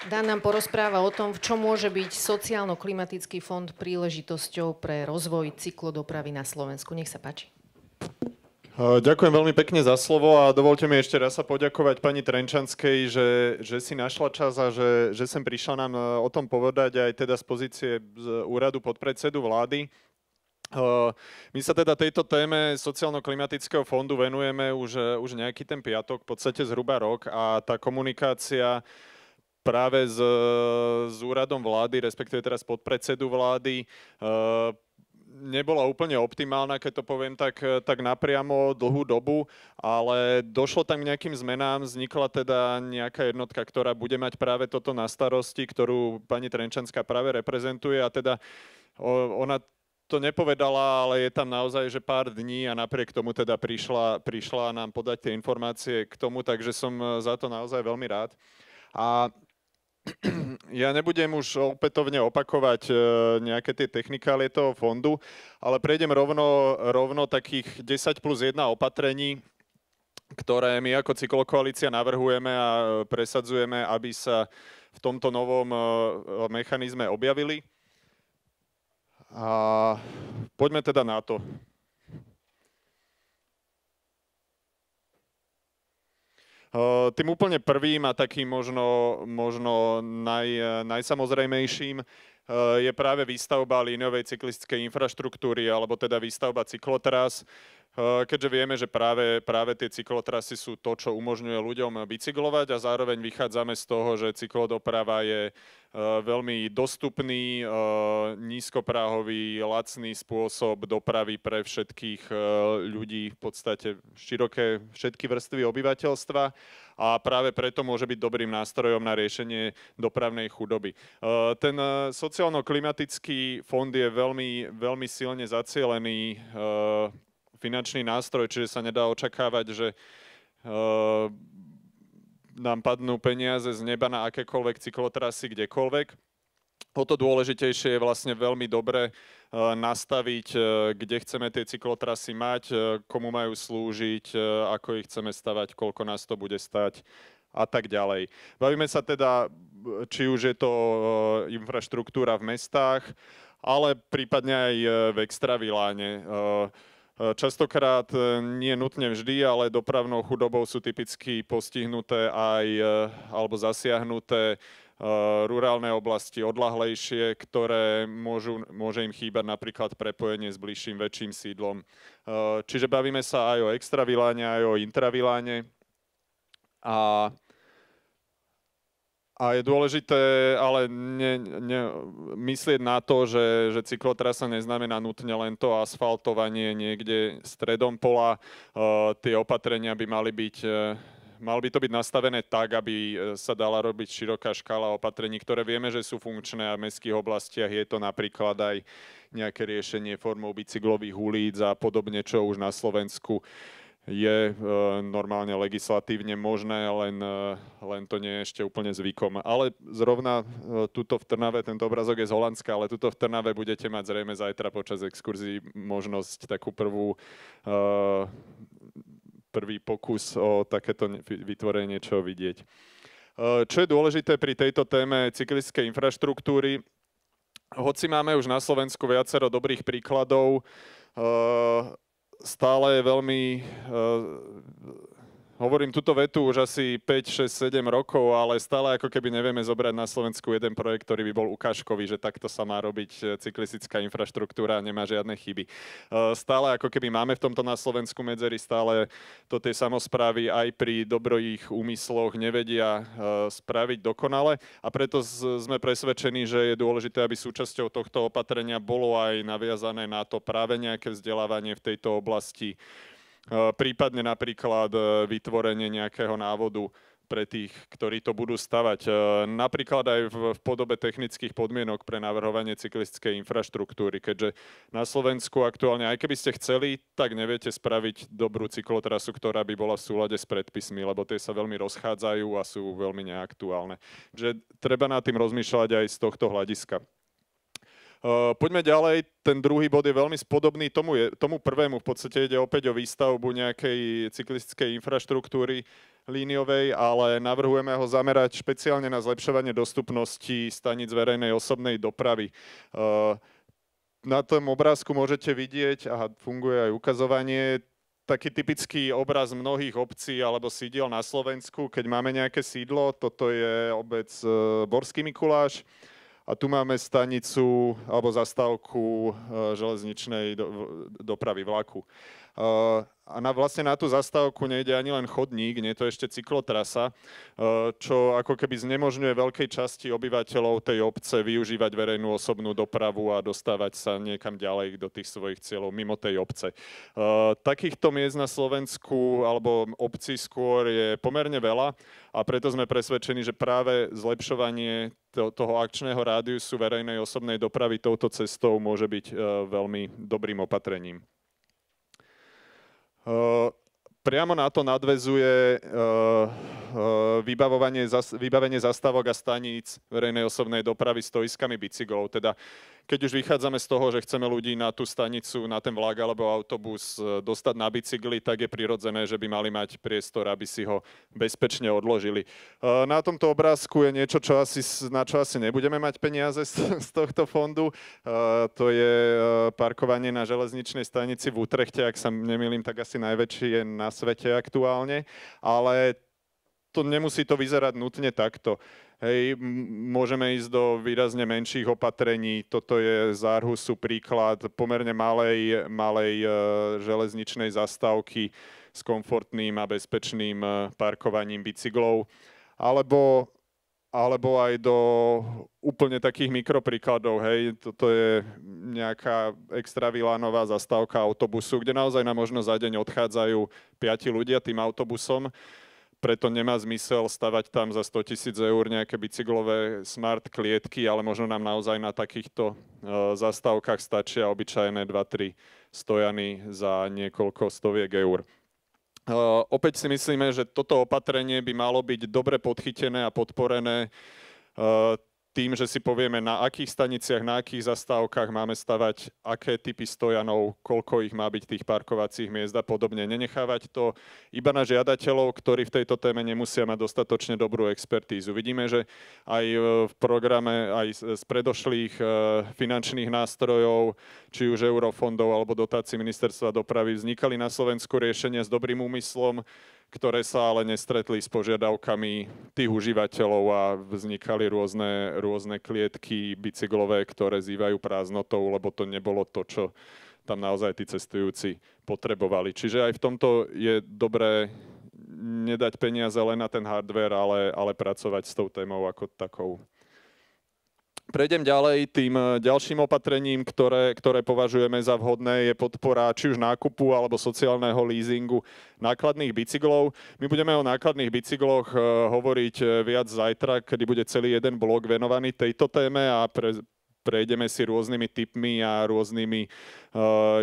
Dan nám porozpráva o tom, v čom môže byť sociálno-klimatický fond príležitosťou pre rozvoj cyklodopravy na Slovensku. Nech sa páči. Ďakujem veľmi pekne za slovo a dovolte mi ešte raz sa poďakovať pani Trenčanskej, že si našla čas a že sem prišla nám o tom povedať aj teda z pozície z úradu podpredsedu vlády. My sa teda tejto téme sociálno-klimatického fondu venujeme už nejaký ten piatok, v podstate zhruba rok, a tá komunikácia práve s úradom vlády, respektíve teraz podpredsedu vlády, nebola úplne optimálna, keď to poviem tak napriamo dlhú dobu, ale došlo tam k nejakým zmenám, vznikla teda nejaká jednotka, ktorá bude mať práve toto na starosti, ktorú pani Trenčanská práve reprezentuje, a teda ona to nepovedala, ale je tam naozaj že pár dní a napriek tomu teda prišla nám podať tie informácie k tomu, takže som za to naozaj veľmi rád. A ja nebudem už opätovne opakovať nejaké tie technikálie toho fondu, ale prejdem rovno takých 10+1 opatrení, ktoré my ako cyklokoalícia navrhujeme a presadzujeme, aby sa v tomto novom mechanizme objavili. A poďme teda na to. Tým úplne prvým a takým možno najsamozrejmejším je práve výstavba líniovej cyklistickej infraštruktúry, alebo teda výstavba cyklotras, keďže vieme, že práve tie cyklotrasy sú to, čo umožňuje ľuďom bicyklovať, a zároveň vychádzame z toho, že cyklodoprava je veľmi dostupný, nízkopráhový, lacný spôsob dopravy pre všetkých ľudí, v podstate všetky vrstvy obyvateľstva, a práve preto môže byť dobrým nástrojom na riešenie dopravnej chudoby. Ten sociálno-klimatický fond je veľmi silne zacielený finančný nástroj, čiže sa nedá očakávať, že nám padnú peniaze z neba na akékoľvek cyklotrasy kdekoľvek. O to dôležitejšie je vlastne veľmi dobre nastaviť, kde chceme tie cyklotrasy mať, komu majú slúžiť, ako ich chceme stavať, koľko nás to bude stať a tak ďalej. Bavíme sa teda, či už je to infraštruktúra v mestách, ale prípadne aj v extraviláne. Častokrát nie nutne vždy, ale dopravnou chudobou sú typicky postihnuté alebo zasiahnuté rurálne oblasti, odľahlejšie, ktoré môže im chýbať napríklad prepojenie s bližším väčším sídlom. Čiže bavíme sa aj o extraviláne, aj o intraviláne. A je dôležité ale myslieť na to, že cyklotrasa neznamená nutne len to asfaltovanie niekde stredom pola. Tie opatrenia by malo by to byť nastavené tak, aby sa dala robiť široká škála opatrení, ktoré vieme, že sú funkčné, a v mestských oblastiach je to napríklad aj nejaké riešenie formou bicyklových ulic a podobne, čo už na Slovensku je normálne legislatívne možné, len to nie je ešte úplne zvykom. Ale zrovna tuto v Trnave, tento obrazok je z Holandska, ale tuto v Trnave budete mať zrejme zajtra počas exkurzí možnosť takú prvý pokus o takéto vytvorenie niečoho vidieť. Čo je dôležité pri tejto téme cyklistickej infraštruktúry, hoci máme už na Slovensku viacero dobrých príkladov, stále je veľmi, hovorím túto vetu už asi 5, 6, 7 rokov, ale stále ako keby nevieme zobrať na Slovensku jeden projekt, ktorý by bol ukážkový, že takto sa má robiť cyklistická infraštruktúra a nemá žiadne chyby. Stále ako keby máme v tomto na Slovensku medzery, stále to tie samosprávy aj pri dobrých úmysloch nevedia spraviť dokonale, a preto sme presvedčení, že je dôležité, aby súčasťou tohto opatrenia bolo aj naviazané na to práve nejaké vzdelávanie v tejto oblasti, prípadne napríklad vytvorenie nejakého návodu pre tých, ktorí to budú stavať. Napríklad aj v podobe technických podmienok pre navrhovanie cyklistickej infraštruktúry, keďže na Slovensku aktuálne, aj keby ste chceli, tak neviete spraviť dobrú cyklotrasu, ktorá by bola v súlade s predpismi, lebo tie sa veľmi rozchádzajú a sú veľmi neaktuálne. Že treba nad tým rozmýšľať aj z tohto hľadiska. Poďme ďalej. Ten druhý bod je veľmi spodobný tomu prvému. V podstate ide opäť o výstavbu nejakej cyklistickej infraštruktúry. líniovej, ale navrhujeme ho zamerať špeciálne na zlepšovanie dostupnosti staníc verejnej osobnej dopravy. Na tom obrázku môžete vidieť, a funguje aj ukazovanie, taký typický obraz mnohých obcí alebo sídiel na Slovensku, keď máme nejaké sídlo. Toto je obec Borský Mikuláš a tu máme stanicu alebo zastávku železničnej dopravy vlaku. A vlastne na tú zastávku nejde ani len chodník, nie je to ešte cyklotrasa, čo ako keby znemožňuje veľkej časti obyvateľov tej obce využívať verejnú osobnú dopravu a dostávať sa niekam ďalej do tých svojich cieľov mimo tej obce. Takýchto miest na Slovensku alebo obcí skôr je pomerne veľa a preto sme presvedčení, že práve zlepšovanie toho akčného rádiusu verejnej osobnej dopravy touto cestou môže byť veľmi dobrým opatrením. Priamo na to nadväzuje vybavenie zastávok a staníc verejnej osobnej dopravy stoiskami bicyklov. Teda keď už vychádzame z toho, že chceme ľudí na tú stanicu, na ten vlak alebo autobus dostať na bicykli, tak je prirodzené, že by mali mať priestor, aby si ho bezpečne odložili. Na tomto obrázku je niečo, na čo asi nebudeme mať peniaze z tohto fondu. To je parkovanie na železničnej stanici v Utrechte, ak sa nemýlim, tak asi najväčšie na svete aktuálne, ale nemusí to vyzerať nutne takto. Hej, môžeme ísť do výrazne menších opatrení. Toto je z Aarhusu príklad pomerne malej železničnej zastávky s komfortným a bezpečným parkovaním bicyklov. Alebo aj do úplne takých mikropríkladov. Hej, toto je nejaká extravilánová zastávka autobusu, kde naozaj na možno za deň odchádzajú 5 ľudia tým autobusom. Preto nemá zmysel stavať tam za 100 000 eur nejaké bicyklové smart klietky, ale možno nám naozaj na takýchto zastávkach stačia obyčajné 2-3 stojany za niekoľko stoviek eur. Opäť si myslíme, že toto opatrenie by malo byť dobre podchytené a podporené tým, že si povieme, na akých staniciach, na akých zastávkach máme stavať, aké typy stojanov, koľko ich má byť tých parkovacích miest a podobne. Nenechávať to iba na žiadateľov, ktorí v tejto téme nemusia mať dostatočne dobrú expertízu. Vidíme, že aj v programe, aj z predošlých finančných nástrojov, či už eurofondov alebo dotácií ministerstva dopravy, vznikali na Slovensku riešenia s dobrým úmyslom, ktoré sa ale nestretli s požiadavkami tých užívateľov a vznikali rôzne klietky bicyklové, ktoré zývajú prázdnotou, lebo to nebolo to, čo tam naozaj tí cestujúci potrebovali. Čiže aj v tomto je dobré nedať peniaze len na ten hardware, ale pracovať s tou témou ako takou. Prejdem ďalej. Tým ďalším opatrením, ktoré považujeme za vhodné, je podpora či už nákupu alebo sociálneho leasingu nákladných bicyklov. My budeme o nákladných bicykloch hovoriť viac zajtra, kedy bude celý jeden blok venovaný tejto téme a prejdeme si rôznymi tipmi a rôznymi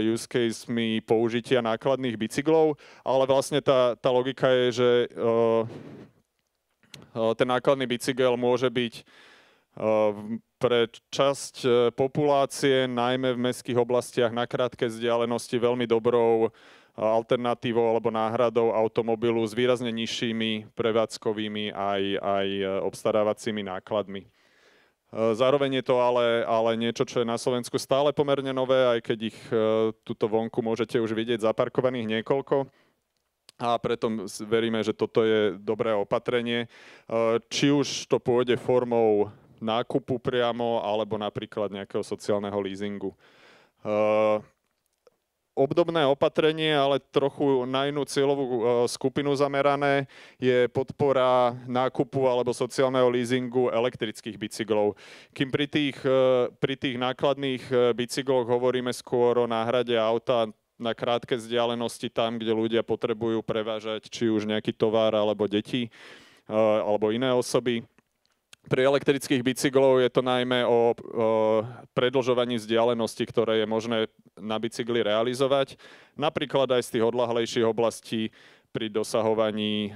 use casemi použitia nákladných bicyklov, ale vlastne tá logika je, že ten nákladný bicykel môže byť pre časť populácie, najmä v mestských oblastiach na krátke vzdialenosti, veľmi dobrou alternatívou alebo náhradou automobilu s výrazne nižšími prevádzkovými aj obstarávacími nákladmi. Zároveň je to ale niečo, čo je na Slovensku stále pomerne nové, aj keď ich tuto vonku môžete už vidieť zaparkovaných niekoľko. A preto veríme, že toto je dobré opatrenie. Či už to pôjde formou nákupu priamo, alebo napríklad nejakého sociálneho leasingu. Obdobné opatrenie, ale trochu na inú cieľovú skupinu zamerané, je podpora nákupu alebo sociálneho leasingu elektrických bicyklov. Kým pri tých nákladných bicykloch hovoríme skôr o náhrade auta na krátke vzdialenosti tam, kde ľudia potrebujú prevážať či už nejaký tovar alebo deti alebo iné osoby. Pri elektrických bicyklov je to najmä o predĺžovaní vzdialenosti, ktoré je možné na bicykli realizovať. Napríklad aj z tých odľahlejších oblastí pri dosahovaní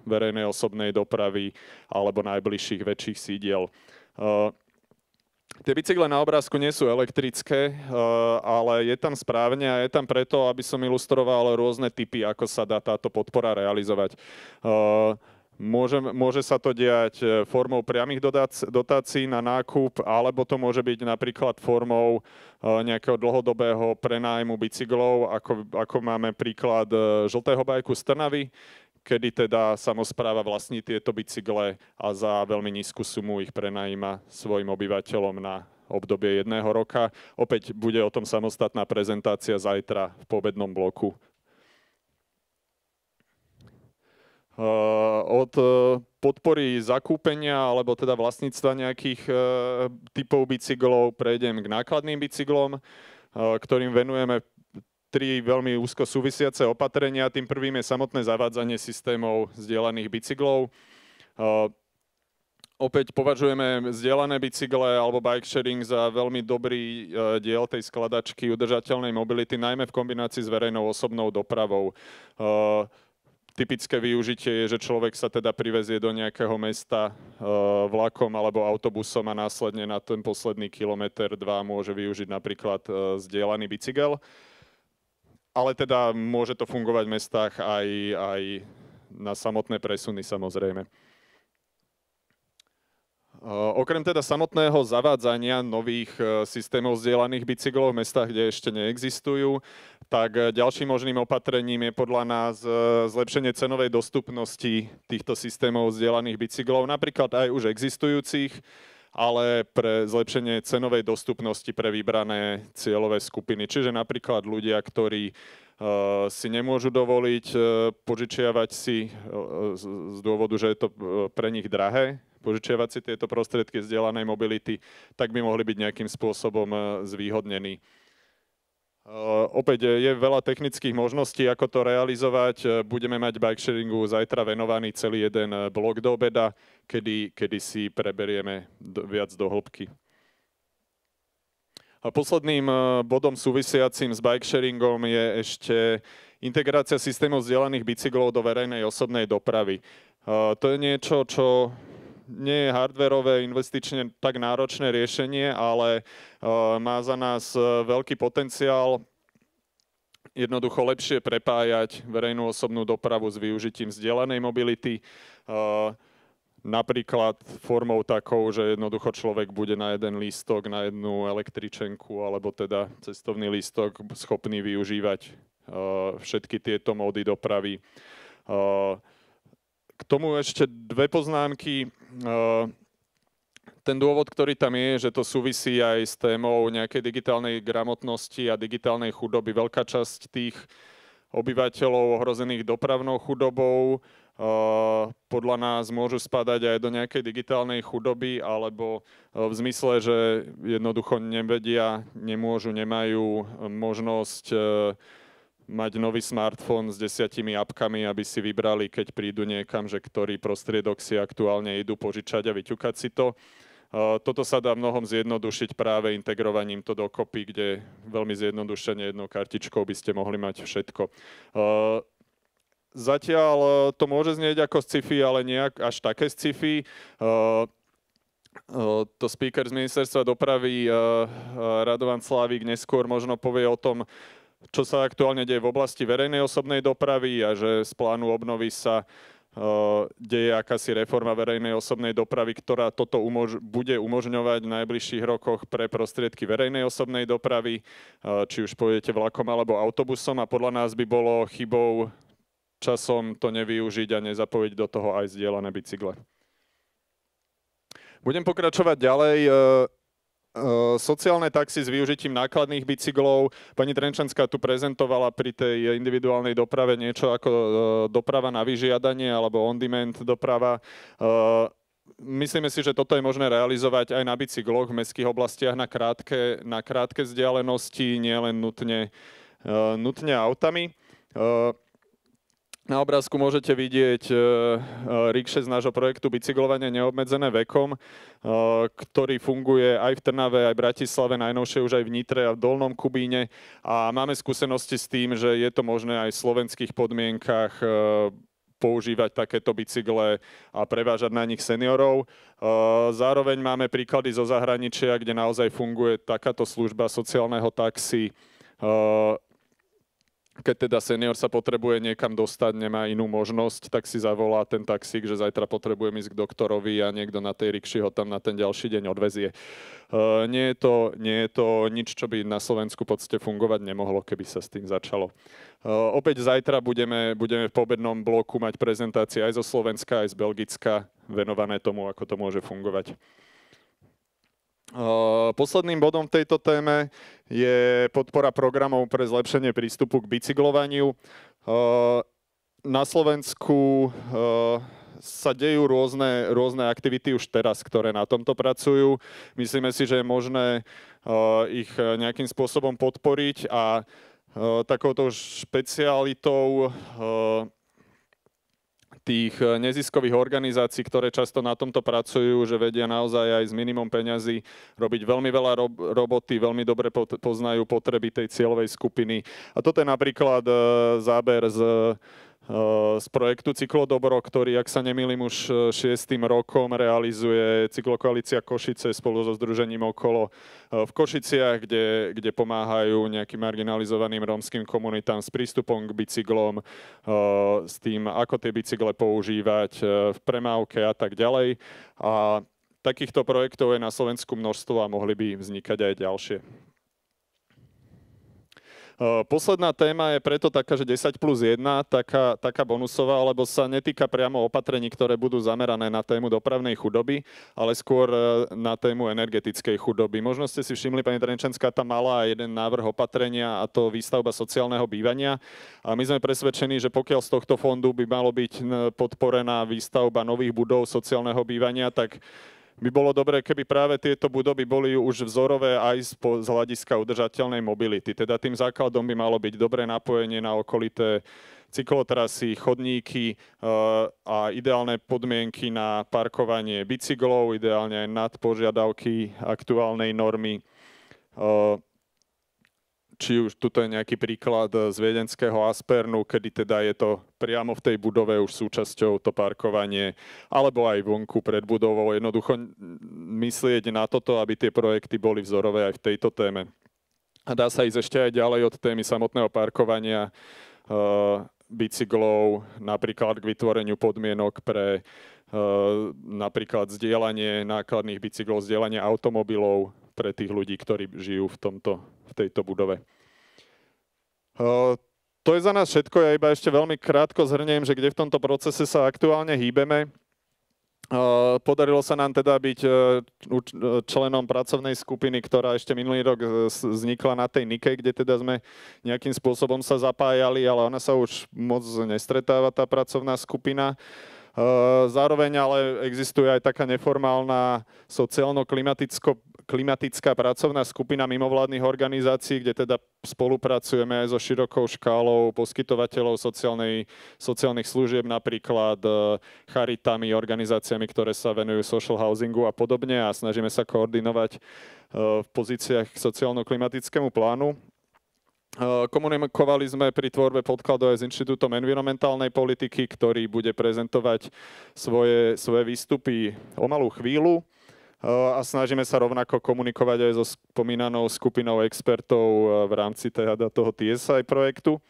verejnej osobnej dopravy alebo najbližších väčších sídiel. Tie bicykle na obrázku nie sú elektrické, ale je tam správne a je tam preto, aby som ilustroval rôzne typy, ako sa dá táto podpora realizovať. Môže sa to diať formou priamych dotácií na nákup, alebo to môže byť napríklad formou nejakého dlhodobého prenájmu bicyklov, ako máme príklad Žltého bajku z Trnavy, kedy teda samospráva vlastní tieto bicykle a za veľmi nízku sumu ich prenajíma svojim obyvateľom na obdobie 1 roka. Opäť bude o tom samostatná prezentácia zajtra v poobednom bloku. Od podpory zakúpenia alebo teda vlastníctva nejakých typov bicyklov prejdem k nákladným bicyklom, ktorým venujeme 3 veľmi úzko súvisiace opatrenia. Tým prvým je samotné zavádzanie systémov zdieľaných bicyklov. Opäť považujeme zdieľané bicykle alebo bike sharing za veľmi dobrý diel tej skladačky udržateľnej mobility, najmä v kombinácii s verejnou osobnou dopravou. Typické využitie je, že človek sa teda privezie do nejakého mesta vlakom alebo autobusom a následne na ten posledný kilometr, 2 môže využiť napríklad zdieľaný bicykel. Ale teda môže to fungovať v mestách aj na samotné presuny samozrejme. Okrem teda samotného zavádzania nových systémov zdieľaných bicyklov v mestách, kde ešte neexistujú, tak ďalším možným opatrením je podľa nás zlepšenie cenovej dostupnosti týchto systémov zdieľaných bicyklov, napríklad aj už existujúcich, ale pre zlepšenie cenovej dostupnosti pre vybrané cieľové skupiny. Čiže napríklad ľudia, ktorí si nemôžu dovoliť požičiavať si z dôvodu, že je to pre nich drahé, požičiavať si tieto prostriedky zdieľanej mobility, tak by mohli byť nejakým spôsobom zvýhodnení. Opäť je veľa technických možností, ako to realizovať. Budeme mať bike sharingu zajtra venovaný celý jeden blok do obeda, kedy si preberieme viac do hĺbky. A posledným bodom súvisiacím s bike sharingom je ešte integrácia systémov zdieľaných bicyklov do verejnej osobnej dopravy. To je niečo, čo nie je hardwareové, investične tak náročné riešenie, ale má za nás veľký potenciál jednoducho lepšie prepájať verejnú osobnú dopravu s využitím zdieľanej mobility. Napríklad formou takou, že jednoducho človek bude na jeden lístok, na jednu električenku alebo teda cestovný lístok schopný využívať všetky tieto módy dopravy. K tomu ešte 2 poznámky. Ten dôvod, ktorý tam je, že to súvisí aj s témou nejakej digitálnej gramotnosti a digitálnej chudoby. Veľká časť tých obyvateľov ohrozených dopravnou chudobou podľa nás môžu spadať aj do nejakej digitálnej chudoby alebo v zmysle, že jednoducho nevedia, nemôžu, nemajú možnosť mať nový smartfón s 10 apkami, aby si vybrali, keď prídu niekam, že ktorý prostriedok si aktuálne idú požičať a vyťukať si to. Toto sa dá mnohom zjednodušiť práve integrovaním to dokopy, kde veľmi zjednodušene jednou kartičkou by ste mohli mať všetko. Zatiaľ to môže znieť ako sci-fi, ale nie až také sci-fi. To speaker z ministerstva dopravy Radovan Slávik neskôr možno povie o tom, čo sa aktuálne deje v oblasti verejnej osobnej dopravy a že z plánu obnovy sa deje akási reforma verejnej osobnej dopravy, ktorá toto bude umožňovať v najbližších rokoch pre prostriedky verejnej osobnej dopravy, či už pôjdete vlakom alebo autobusom, a podľa nás by bolo chybou časom to nevyužiť a nezapojiť do toho aj zdieľané bicykle. Budem pokračovať ďalej. Sociálne taxi s využitím nákladných bicyklov. Pani Trenčanská tu prezentovala pri tej individuálnej doprave niečo ako doprava na vyžiadanie alebo on-demand doprava. Myslíme si, že toto je možné realizovať aj na bicykloch v mestských oblastiach na krátke vzdialenosti, nielen nutne autami. Na obrázku môžete vidieť rikše z nášho projektu Bicyklovanie neobmedzené vekom, ktorý funguje aj v Trnave, aj v Bratislave, najnovšie už aj v Nitre a v Dolnom Kubíne. A máme skúsenosti s tým, že je to možné aj v slovenských podmienkach používať takéto bicykle a prevážať na nich seniorov. Zároveň máme príklady zo zahraničia, kde naozaj funguje takáto služba sociálneho taxi, keď teda senior sa potrebuje niekam dostať, nemá inú možnosť, tak si zavolá ten taxík, že zajtra potrebujem ísť k doktorovi a niekto na tej rikši ho tam na ten ďalší deň odvezie. Nie je to nič, čo by na Slovensku v podstate fungovať nemohlo, keby sa s tým začalo. Opäť zajtra budeme v pobednom bloku mať prezentácie aj zo Slovenska, aj z Belgicka, venované tomu, ako to môže fungovať. Posledným bodom v tejto téme je podpora programov pre zlepšenie prístupu k bicyklovaniu. Na Slovensku sa dejú rôzne aktivity už teraz, ktoré na tomto pracujú. Myslíme si, že je možné ich nejakým spôsobom podporiť a takouto špecialitou tých neziskových organizácií, ktoré často na tomto pracujú, že vedia naozaj aj s minimum peňazí robiť veľmi veľa roboty, veľmi dobre poznajú potreby tej cieľovej skupiny. A toto je napríklad záber z projektu Cyklodobro, ktorý, ak sa nemýlim, už 6. rokom realizuje Cyklokoalícia Košice spolu so združením Okolo v Košiciach, kde pomáhajú nejakým marginalizovaným rómskym komunitám s prístupom k bicyklom, s tým, ako tie bicykle používať v premávke a tak ďalej. A takýchto projektov je na Slovensku množstvo a mohli by vznikať aj ďalšie. Posledná téma je preto taká, že 10+1, taká bonusová, lebo sa netýka priamo opatrení, ktoré budú zamerané na tému dopravnej chudoby, ale skôr na tému energetickej chudoby. Možno ste si všimli, pani Trenčanská tam mala jeden návrh opatrenia, a to výstavba sociálneho bývania. A my sme presvedčení, že pokiaľ z tohto fondu by malo byť podporená výstavba nových budov sociálneho bývania, tak by bolo dobré, keby práve tieto budovy boli už vzorové aj z hľadiska udržateľnej mobility. Teda tým základom by malo byť dobré napojenie na okolité cyklotrasy, chodníky a ideálne podmienky na parkovanie bicyklov, ideálne aj nad požiadavky aktuálnej normy. Či už tuto je nejaký príklad z viedenského Aspernu, kedy teda je to priamo v tej budove už súčasťou to parkovanie, alebo aj vonku pred budovou. Jednoducho myslieť na toto, aby tie projekty boli vzorové aj v tejto téme. A dá sa ísť ešte aj ďalej od témy samotného parkovania bicyklov, napríklad k vytvoreniu podmienok pre napríklad zdieľanie nákladných bicyklov, zdieľanie automobilov pre tých ľudí, ktorí žijú v tejto budove. To je za nás všetko. Ja iba ešte veľmi krátko zhrniem, že kde v tomto procese sa aktuálne hýbeme. Podarilo sa nám teda byť členom pracovnej skupiny, ktorá ešte minulý rok vznikla na tej Nike, kde teda sme nejakým spôsobom sa zapájali, ale ona sa už moc nestretáva, tá pracovná skupina. Zároveň ale existuje aj taká neformálna sociálno-klimatická pracovná skupina mimovládnych organizácií, kde teda spolupracujeme aj so širokou škálou poskytovateľov sociálnych služieb, napríklad charitami, organizáciami, ktoré sa venujú social housingu a podobne, a snažíme sa koordinovať v pozíciách k sociálno-klimatickému plánu. Komunikovali sme pri tvorbe podkladov aj s Inštitútom environmentálnej politiky, ktorý bude prezentovať svoje výstupy o malú chvíľu, a snažíme sa rovnako komunikovať aj so spomínanou skupinou expertov v rámci toho TSI projektu.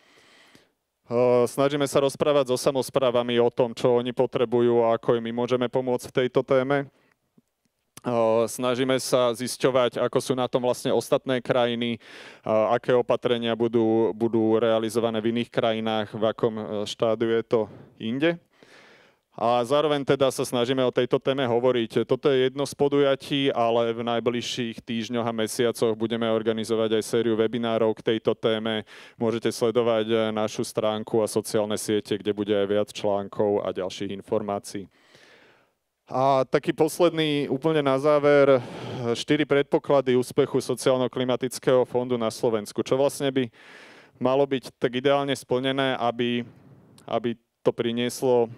Snažíme sa rozprávať so samosprávami o tom, čo oni potrebujú a ako im my môžeme pomôcť v tejto téme. Snažíme sa zisťovať, ako sú na tom vlastne ostatné krajiny, aké opatrenia budú realizované v iných krajinách, v akom štádiu je to inde. A zároveň teda sa snažíme o tejto téme hovoriť. Toto je jedno z podujatí, ale v najbližších týždňoch a mesiacoch budeme organizovať aj sériu webinárov k tejto téme. Môžete sledovať našu stránku a sociálne siete, kde bude aj viac článkov a ďalších informácií. A taký posledný, úplne na záver, 4 predpoklady úspechu sociálno-klimatického fondu na Slovensku. Čo vlastne by malo byť tak ideálne splnené, aby to prinieslo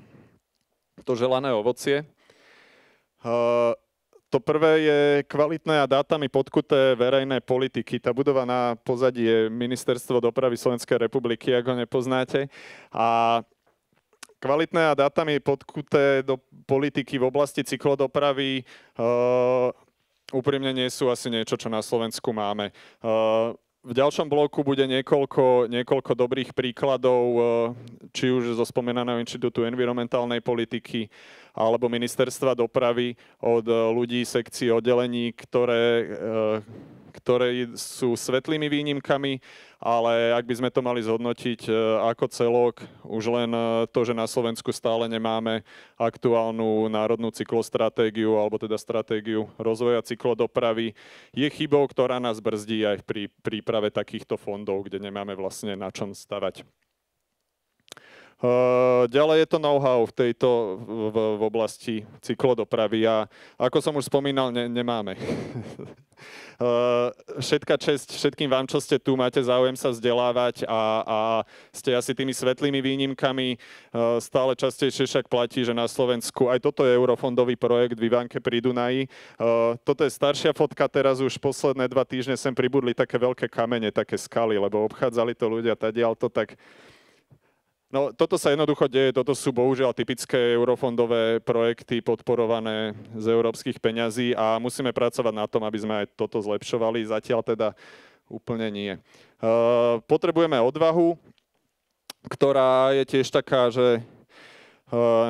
to želané ovocie. To prvé je kvalitné a dátami podkuté verejné politiky. Tá budova na pozadí je Ministerstvo dopravy Slovenskej republiky, ak ho nepoznáte. A kvalitné a dátami podkuté do politiky v oblasti cyklodopravy úprimne nie sú asi niečo, čo na Slovensku máme. V ďalšom bloku bude niekoľko dobrých príkladov, či už zo spomínaného Inštitútu environmentálnej politiky alebo Ministerstva dopravy od ľudí sekcií oddelení, ktoré sú svetlými výnimkami, ale ak by sme to mali zhodnotiť ako celok, už len to, že na Slovensku stále nemáme aktuálnu národnú cyklostratégiu alebo teda stratégiu rozvoja cyklodopravy, je chybou, ktorá nás brzdí aj pri príprave takýchto fondov, kde nemáme vlastne na čom stavať. Ďalej je to know-how v oblasti cyklodopravy a ako som už spomínal, nemáme. Všetka česť všetkým vám, čo ste tu, máte záujem sa vzdelávať a ste asi tými svetlými výnimkami. Stále častejšie však platí, že na Slovensku, aj toto je eurofondový projekt v Ivánke pri Dunaji. Toto je staršia fotka, teraz už posledné 2 týždne sem pribudli také veľké kamene, také skaly, lebo obchádzali to ľudia tadiaľto, tak no, toto sa jednoducho deje, toto sú bohužiaľ typické eurofondové projekty podporované z európskych peňazí a musíme pracovať na tom, aby sme aj toto zlepšovali, zatiaľ teda úplne nie. Potrebujeme odvahu, ktorá je tiež taká, že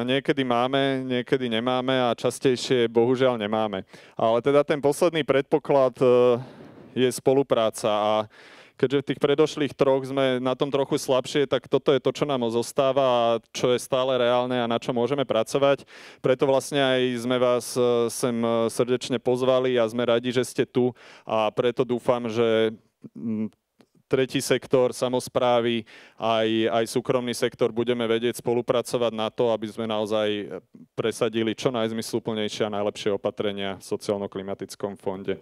niekedy máme, niekedy nemáme a častejšie bohužiaľ nemáme. Ale teda ten posledný predpoklad je spolupráca a keďže v tých predošlých 3 sme na tom trochu slabšie, tak toto je to, čo nám zostáva a čo je stále reálne a na čo môžeme pracovať. Preto vlastne aj sme vás sem srdečne pozvali a sme radi, že ste tu a preto dúfam, že tretí sektor, samosprávy, aj súkromný sektor budeme vedieť spolupracovať na to, aby sme naozaj presadili čo najzmysluplnejšie a najlepšie opatrenia v sociálno-klimatickom fonde.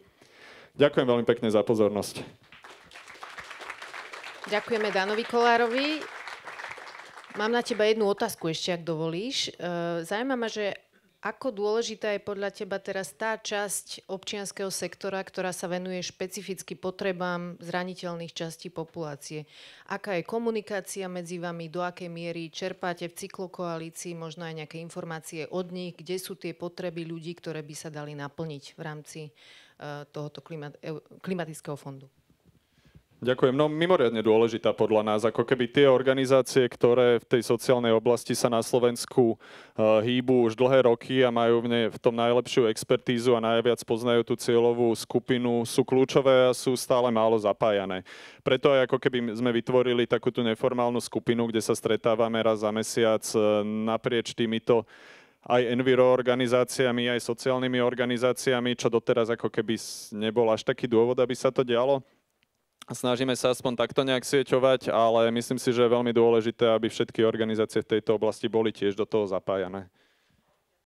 Ďakujem veľmi pekne za pozornosť. Ďakujeme Danovi Kolárovi. Mám na teba jednu otázku ešte, ak dovolíš. Zaujíma ma, že ako dôležitá je podľa teba teraz tá časť občianskeho sektora, ktorá sa venuje špecificky potrebám zraniteľných častí populácie. Aká je komunikácia medzi vami, do akej miery čerpáte v cyklokoalícii, možno aj nejaké informácie od nich, kde sú tie potreby ľudí, ktoré by sa dali naplniť v rámci tohoto klimatického fondu? Ďakujem. No mimoriadne dôležitá podľa nás, ako keby tie organizácie, ktoré v tej sociálnej oblasti sa na Slovensku hýbu už dlhé roky a majú v tom najlepšiu expertízu a najviac poznajú tú cieľovú skupinu, sú kľúčové a sú stále málo zapájané. Preto aj ako keby sme vytvorili takúto neformálnu skupinu, kde sa stretávame raz za mesiac naprieč týmito aj enviro organizáciami, aj sociálnymi organizáciami, čo doteraz ako keby nebol až taký dôvod, aby sa to dialo. Snažíme sa aspoň takto nejak sieťovať, ale myslím si, že je veľmi dôležité, aby všetky organizácie v tejto oblasti boli tiež do toho zapájané.